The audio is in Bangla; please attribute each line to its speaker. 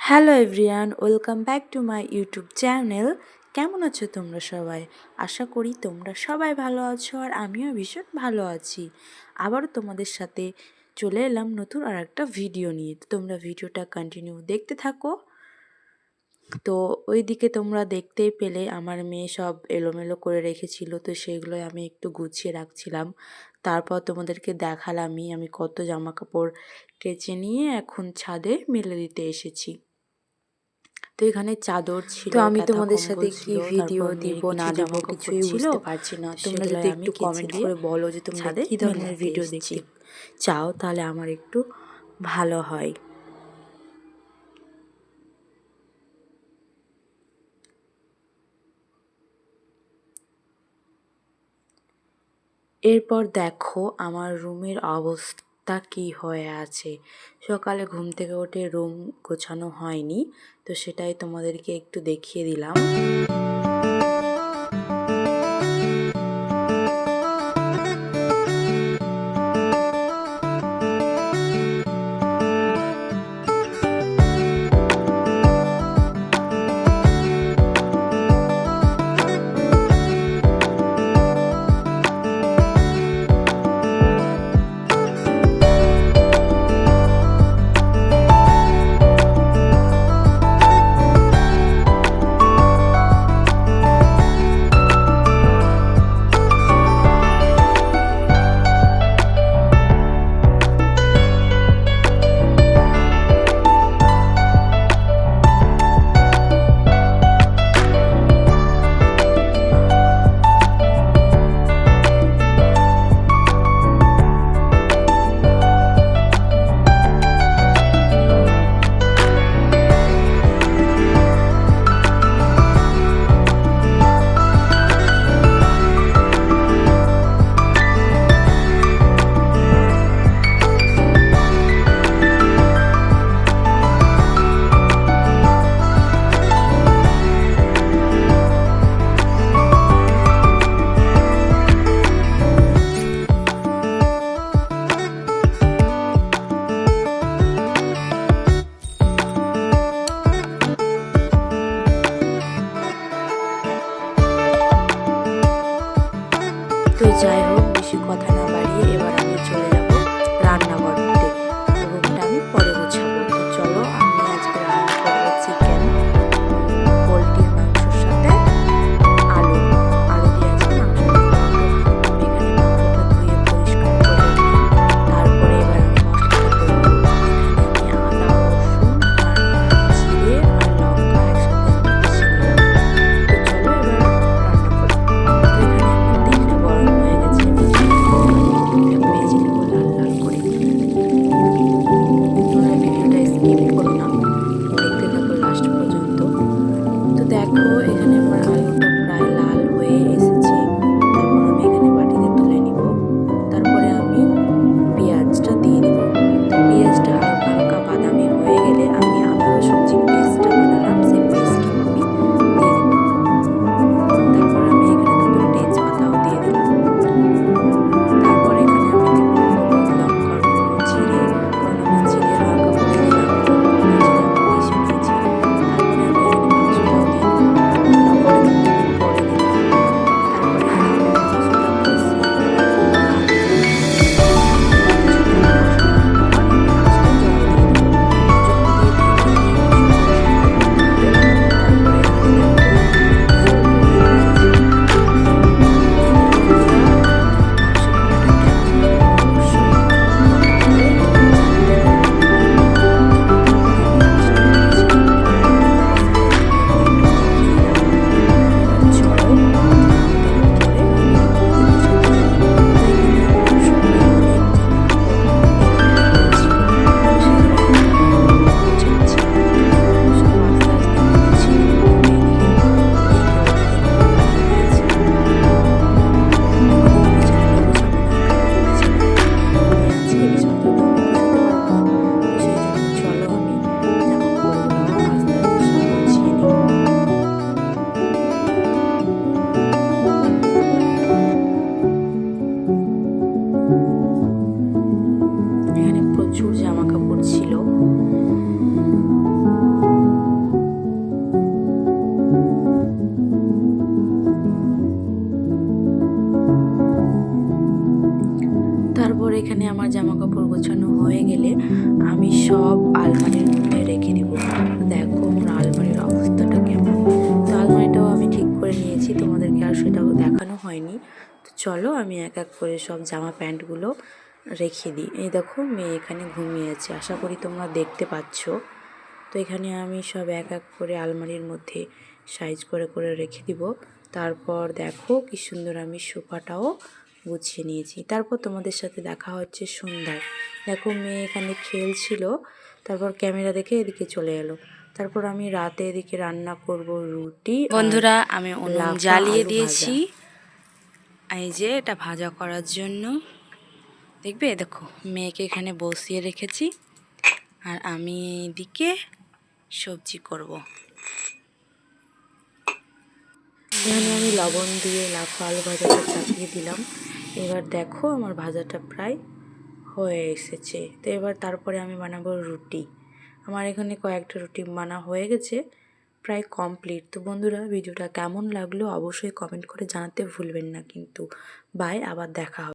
Speaker 1: Hello everyone, welcome back to my YouTube channel. কেমন আছো তোমরা সবাই? আশা করি তোমরা সবাই ভালো আছো আর আমিও ভীষণ ভালো আছি। আবারও তোমাদের সাথে চলে এলাম নতুন আর একটা ভিডিও নিয়ে। তো তোমরা ভিডিওটা কন্টিনিউ দেখতে থাকো। তো ওইদিকে তোমরা দেখতেই পেলে আমার মেয়ে সব এলোমেলো করে রেখেছিল, তো সেগুলোই আমি একটু গুছিয়ে রাখছিলাম। তারপর তোমাদেরকে দেখালামই আমি কত জামা কাপড় কেচে নিয়ে এখন ছাদে মেলে দিতে এসেছি। তো এখানে চাদর ছিল,
Speaker 2: তো আমি
Speaker 1: কাঁথা
Speaker 2: তোমাদের
Speaker 1: কম্বল
Speaker 2: সাথে কি
Speaker 1: ছিল,
Speaker 2: ভিডিও
Speaker 1: তারপর
Speaker 2: দিব
Speaker 1: মেয়ের
Speaker 2: না
Speaker 1: কিছু
Speaker 2: দিব
Speaker 1: জামা কাপড়
Speaker 2: কিছুই
Speaker 1: ছিল।
Speaker 2: বুঝতে পারছি না। তোমরা যদি
Speaker 1: সেগুলোই আমি
Speaker 2: একটু
Speaker 1: কেচে
Speaker 2: কমেন্ট
Speaker 1: দিয়ে
Speaker 2: করে বলো যে তোমরা
Speaker 1: ছাদে
Speaker 2: কি
Speaker 1: মেলে
Speaker 2: ধরনের
Speaker 1: দিয়ে
Speaker 2: ভিডিও
Speaker 1: এসেছি।
Speaker 2: দেখতে চাও, তাহলে আমার একটু ভালো হয়। এরপর দেখো আমার রুমের অবস্থা কি হয়ে আছে। সকালে ঘুম থেকে উঠে রুম গোছানো হয়নি, তো সেটাই তোমাদেরকে একটু দেখিয়ে দিলাম। আমার জামা কাপড় গোছানো হয়ে গেলে আমি সব আলমারির মধ্যে রেখে দিব। দেখো আমার আলমারির অবস্থাটা কেমন। তো আলমারিটাও আমি ঠিক করে নিয়েছি, তোমাদেরকে আর সেটাও দেখানো হয়নি। তো চলো আমি এক এক করে সব জামা প্যান্টগুলো রেখে দিই। এই দেখো মেয়ে এখানে ঘুমিয়েছে, আশা করি তোমরা দেখতে পাচ্ছ। তো এখানে আমি সব এক এক করে আলমারির মধ্যে সাইজ করে করে রেখে দিব। তারপর দেখো কি সুন্দর আমি সোফাটাও গুছিয়ে নিয়েছি। তারপর তোমাদের সাথে দেখা হচ্ছে সন্ধ্যায়। দেখো মেয়ে এখানে খেলছিল, তারপর ক্যামেরা দেখে এদিকে চলে এলো। তারপর আমি রাতে এদিকে রান্না করব রুটি। বন্ধুরা আমি উনুন জ্বালিয়ে দিয়েছি, এই যে এটা ভাজা করার জন্য। দেখবে দেখো মেয়েকে এখানে বসিয়ে রেখেছি, আর আমি এদিকে সবজি করব। এখানে আমি লবণ দিয়ে লাফা আলু ভাজাটা চাপিয়ে দিলাম। এবার দেখো আমার ভাজাটা প্রায় হয়ে এসেছে। তো এবার তারপরে আমি বানাবো রুটি। আমার এখানে কয়েকটা রুটি বানা হয়ে গেছে, প্রায় কমপ্লিট। তো বন্ধুরা ভিডিওটা কেমন লাগলো অবশ্যই কমেন্ট করে জানাতে ভুলবেন না কিন্তু। বাই, আবার দেখা হবে।